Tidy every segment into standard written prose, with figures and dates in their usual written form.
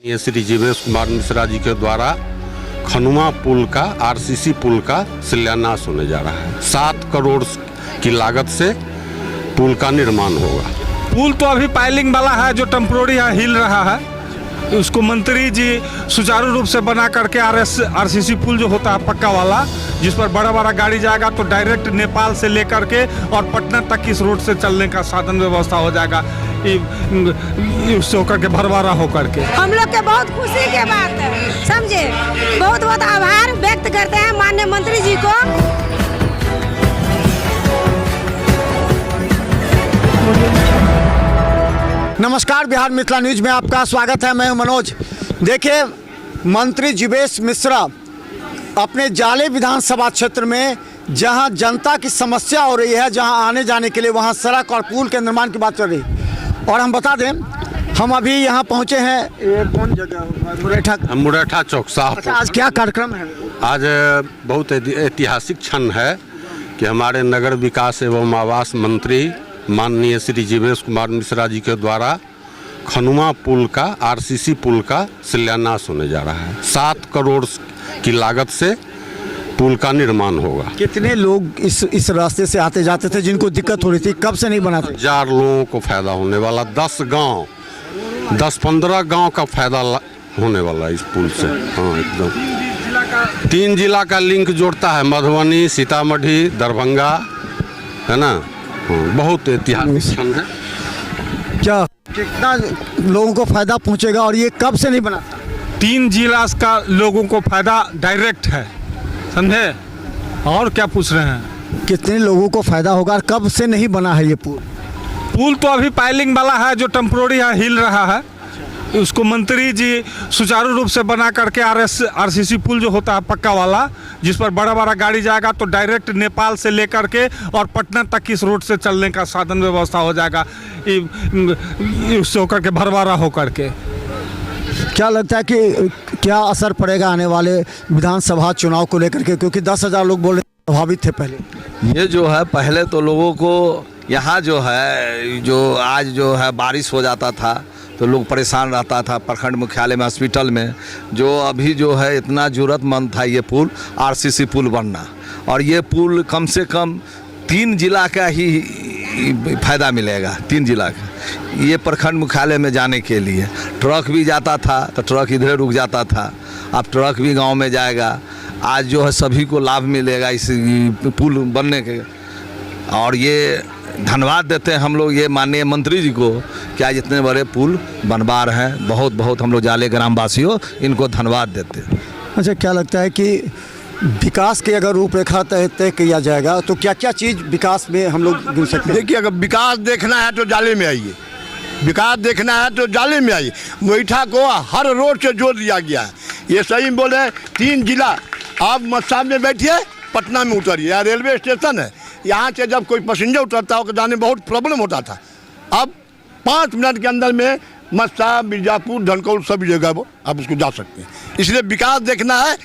ये श्री जीवेश कुमार मिश्रा जी के द्वारा खनुआ पुल का आरसीसी पुल का शिलान्यास होने जा रहा है। 7 करोड़ की लागत से पुल का निर्माण होगा। पुल तो अभी पाइलिंग वाला है, जो टेम्पोररी है, हिल रहा है। उसको मंत्री जी सुचारू रूप से बना करके आरसीसी पुल जो होता है पक्का वाला, जिस पर बड़ा बड़ा गाड़ी जाएगा तो डायरेक्ट नेपाल से लेकर के और पटना तक इस रोड से चलने का साधन व्यवस्था हो जाएगा, उससे होकर के भरवारा होकर के। हम लोग के बहुत खुशी के बात है, समझे। बहुत बहुत आभार व्यक्त करते हैं माननीय मंत्री जी को। नमस्कार, बिहार मिथिला न्यूज में आपका स्वागत है। मैं हूं मनोज। देखिए, मंत्री जीवेश मिश्रा अपने जाले विधानसभा क्षेत्र में जहां जनता की समस्या हो रही है, जहां आने जाने के लिए वहां सड़क और पुल के निर्माण की बात चल रही है। और हम बता दें, हम अभी यहां पहुंचे हैं। ये कौन जगह? मुरैठा चौक साहब। अच्छा, आज क्या कार्यक्रम है? आज बहुत ऐतिहासिक क्षण है कि हमारे नगर विकास एवं आवास मंत्री माननीय श्री जीवेश कुमार मिश्रा जी के द्वारा खनुआ पुल का आरसीसी पुल का शिलान्यास होने जा रहा है। 7 करोड़ की लागत से पुल का निर्माण होगा। कितने लोग इस रास्ते से आते जाते थे जिनको दिक्कत हो रही थी? कब से नहीं बना था? 1000 लोगों को फायदा होने वाला। 10-15 गांव का फायदा होने वाला इस पुल से। हाँ, एकदम 3 जिला का लिंक जोड़ता है, मधुबनी, सीतामढ़ी, दरभंगा, है ना। बहुत ऐतिहासिक क्षण है। क्या कितना लोगों को फायदा पहुंचेगा और ये कब से नहीं बना? 3 जिला का लोगों को फायदा डायरेक्ट है, समझे। और क्या पूछ रहे हैं? कितने लोगों को फायदा होगा और कब से नहीं बना है ये पुल? पुल तो अभी पाइलिंग वाला है, जो टेम्पोररी है, हिल रहा है। उसको मंत्री जी सुचारू रूप से बना करके आरसीसी पुल जो होता है पक्का वाला, जिस पर बड़ा बड़ा गाड़ी जाएगा तो डायरेक्ट नेपाल से लेकर के और पटना तक इस रोड से चलने का साधन व्यवस्था हो जाएगा, उससे होकर के भरवारा होकर के। क्या लगता है कि क्या असर पड़ेगा आने वाले विधानसभा चुनाव को लेकर के? क्योंकि 10,000 लोग बोल रहे प्रभावित थे पहले। ये जो है, पहले तो लोगों को यहाँ जो है, जो आज जो है बारिश हो जाता था तो लोग परेशान रहता था प्रखंड मुख्यालय में, हॉस्पिटल में। जो अभी जो है इतना ज़रूरतमंद था ये पुल, आरसीसी पुल बनना। और ये पुल कम से कम 3 जिला का ही फायदा मिलेगा। 3 जिला का ये प्रखंड मुख्यालय में जाने के लिए ट्रक भी जाता था तो ट्रक इधर रुक जाता था, अब ट्रक भी गांव में जाएगा। आज जो है सभी को लाभ मिलेगा इस पुल बनने के। और ये धन्यवाद देते हैं हम लोग ये माननीय मंत्री जी को कि आज इतने बड़े पुल बनवा रहे हैं। बहुत बहुत हम लोग जाले ग्रामवासियों इनको धन्यवाद देते हैं। अच्छा, क्या लगता है कि विकास की अगर रूपरेखा तय किया जाएगा तो क्या क्या चीज़ विकास में हम लोग गिन सकते हैं? देखिए, अगर विकास देखना है तो जाले में आइए, विकास देखना है तो जाले में आइए। मुरैठा को हर रोड से जोड़ दिया गया है। ये सही बोले, 3 जिला। आप मस्सा में बैठिए, पटना में उतरिए, यहाँ रेलवे स्टेशन है। यहाँ से जब कोई पैसेंजर उतरता हो जाने बहुत प्रॉब्लम होता था। अब 5 मिनट के अंदर में मस्सा, मिर्जापुर, धनकौल सभी जगह वो आप उसको जा सकते हैं। इसलिए विकास देखना है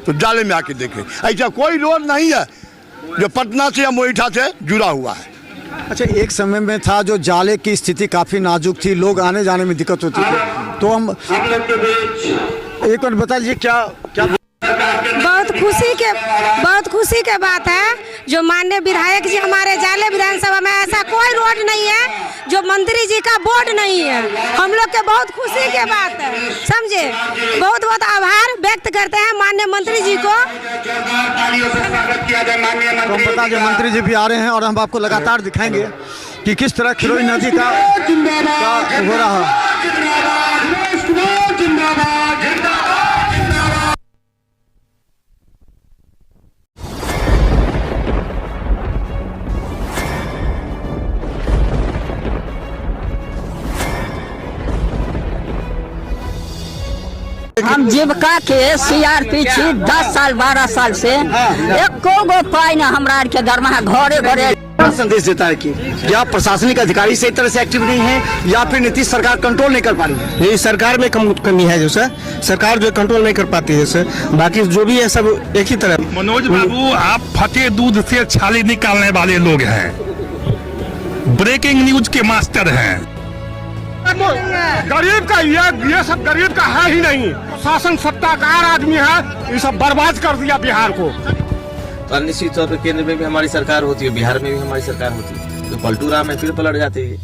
तो जाले में आके देखें। ऐसा कोई रोड नहीं है जो पटना से या मुरैठा से जुड़ा हुआ है। अच्छा, एक समय में था जो जाले की स्थिति काफ़ी नाजुक थी, लोग आने जाने में दिक्कत होती थी। तो हम एक बार बता लीजिए क्या बहुत खुशी के बात है जो माननीय विधायक जी हमारे जाले विधानसभा में, ऐसा कोई रोड नहीं है जो मंत्री जी का बोर्ड नहीं है। हम लोग के बहुत खुशी के बात है, समझे। बहुत बहुत आभार व्यक्त करते हैं माननीय मंत्री जी को। तो पता जो मंत्री जी भी आ रहे हैं और हम आपको लगातार दिखाएंगे कि किस तरह खिरोई नदी का हो रहा है। हम जीविका के सीआरपी छी 10 साल 12 साल से। एको गो पाई न हमरा के दरमाहा घरे घरे। संदेश देता है कि या प्रशासनिक अधिकारी सही तरह से एक्टिव नहीं है या फिर नीतीश सरकार कंट्रोल नहीं कर पा रही है। ये सरकार में कमी है जो सर, सरकार जो कंट्रोल नहीं कर पाती है सर। बाकी जो भी है सब एक ही तरह। मनोज बाबू, आप फटे दूध से छाली निकालने वाले लोग हैं, ब्रेकिंग न्यूज के मास्टर हैं। गरीब का ये सब गरीब का है ही नहीं। शासन सत्ताकार आदमी है, ये सब बर्बाद कर दिया बिहार को। तो निश्चित तौर पर केंद्र में भी हमारी सरकार होती है, बिहार में भी हमारी सरकार होती है, तो पलटू राम है फिर पलट जाते हैं।